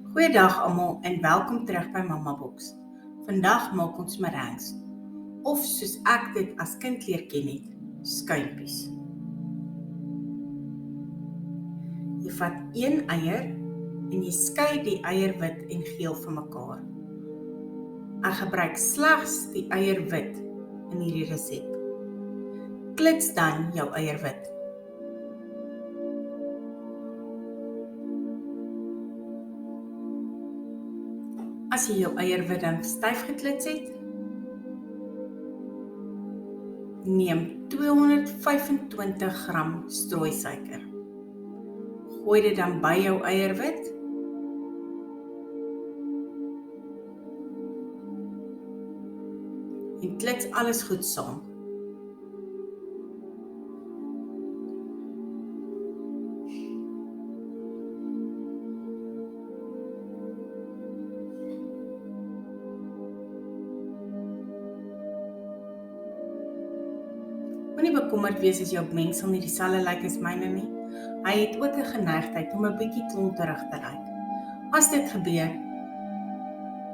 Goeiedag almal en welkom terug by Mama Box. Vandag maak ons meringues, of soos ek dit as kind leer ken het, skuimpies. Jy vat een eier en jy skei die eierwit en geel van mekaar. Ek gebruik slegs die eierwit in hierdie resep. Klits dan jou eierwit. As jy jou eierwit dan styf geklits het, neem 225 gram strooisuiker. Gooi dit dan by jou eierwit. En klits alles goed saam. Moenie bekommerd wees as jou mengsel nie dieselfde lyk as myne nie. Hy het ook 'n geneigtheid om 'n bietjie klonterig te lyk. As dit gebeur,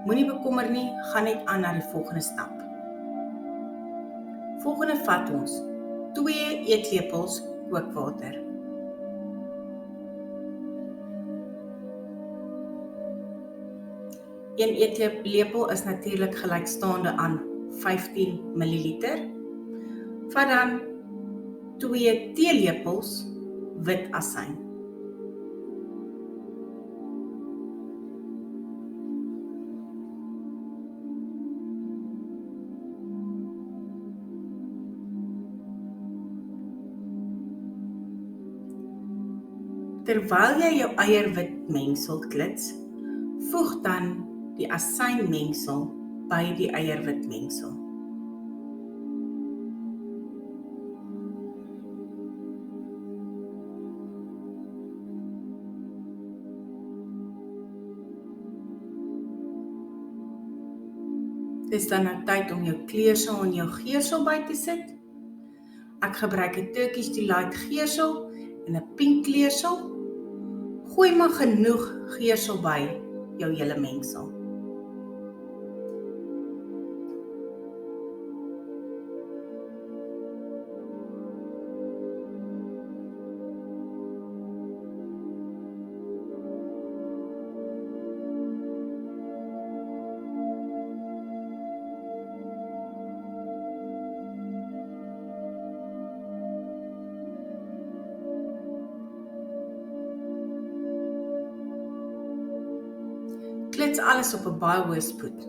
moenie bekommer nie, gaan net aan na die volgende stap. Volgende vat ons 2 eetlepels kookwater. Een eetlepel is natuurlik gelykstaande aan 15 ml. Vat dan 2 teelepels wit asyn. Terwyl jy jou eierwit mengsel klits, voeg dan die asynmengsel by die eierwit mengsel. Dit is dan nou tyd om jou kleursel en jou geursel by te sit. Ek gebruik 'n Turkish Delight geursel en 'n pink kleursel. Gooi maar genoeg geursel by jou hele mengsel. Klits alles op 'n baie hoë spoed.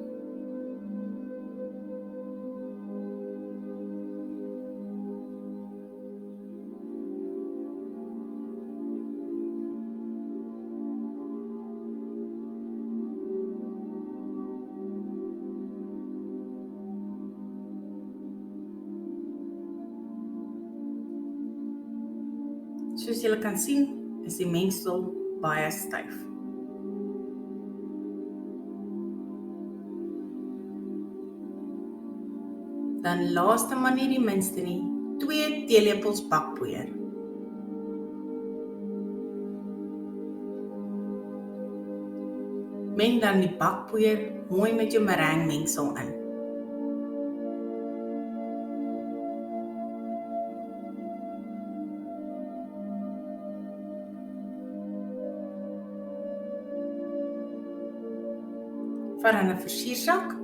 Soos julle kan sien, is die mengsel baie styf. Dan laaste maar nie die minste nie, 2 teelepels bakpoeier. Meng dan die bakpoeier mooi met jou meringuemengsel in. Vat dan 'n versiersak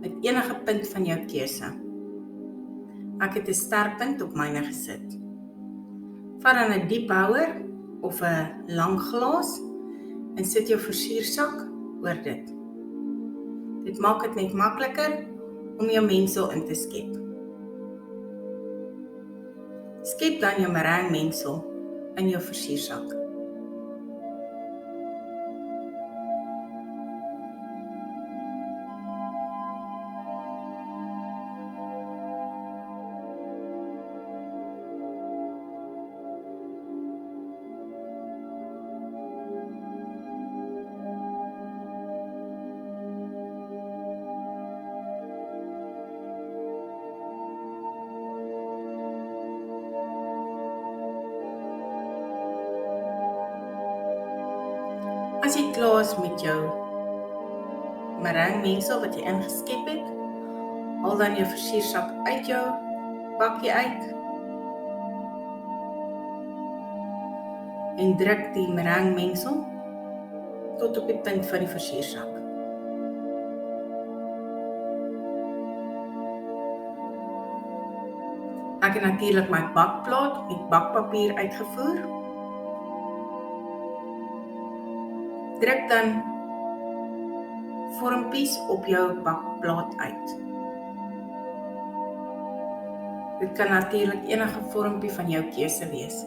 met enige punt van jou keuse. Ek het 'n sterpunt op myne gesit. Vat dan 'n diephouer of 'n lang glas en sit jou versiersak oor dit. Dit maak dit net makliker om jou mengsel in te skep. Skep dan jou meringuemengsel in jou versiersak. As jy klaar is met jou meringue-mengsel wat jy ingeskep het, haal dan jou versiersak uit jou bakkie uit en druk die meringue-mengsel tot op die punt van die versiersak. Ek het natuurlik my bakplaat met bakpapier uitgevoer. Druk dan vormpies op jou bakplaat uit. Dit kan natuurlik enige vormpie van jou keuse wees.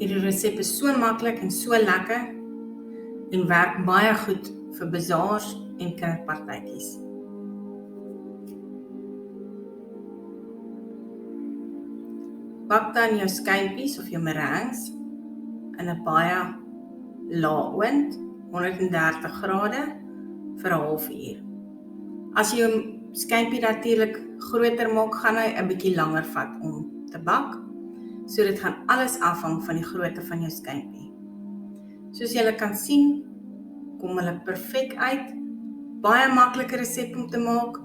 Hierdie resep is so maklik en so lekker en werk baie goed vir bazaars en kinderpartytjies. Bak dan jou skypies of jou meringues in 'n baie lae oond, 130 grade vir 'n halfuur. As jy jou skypie natuurlik groter maak, gaan hy 'n bietjie langer vat om te bak. So dit gaan alles afhang van die grootte van jou skypie. Soos julle kan sien, kom hulle perfek uit. Baie maklike resep om te maak.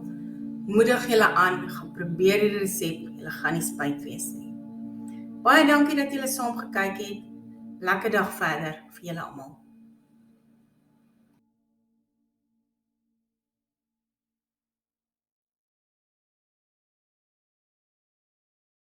Moedig julle aan, gaan probeer die resep, julle gaan nie spyt wees nie. Baie dankie dat julle saam gekyk het. Lekker dag verder vir julle almal.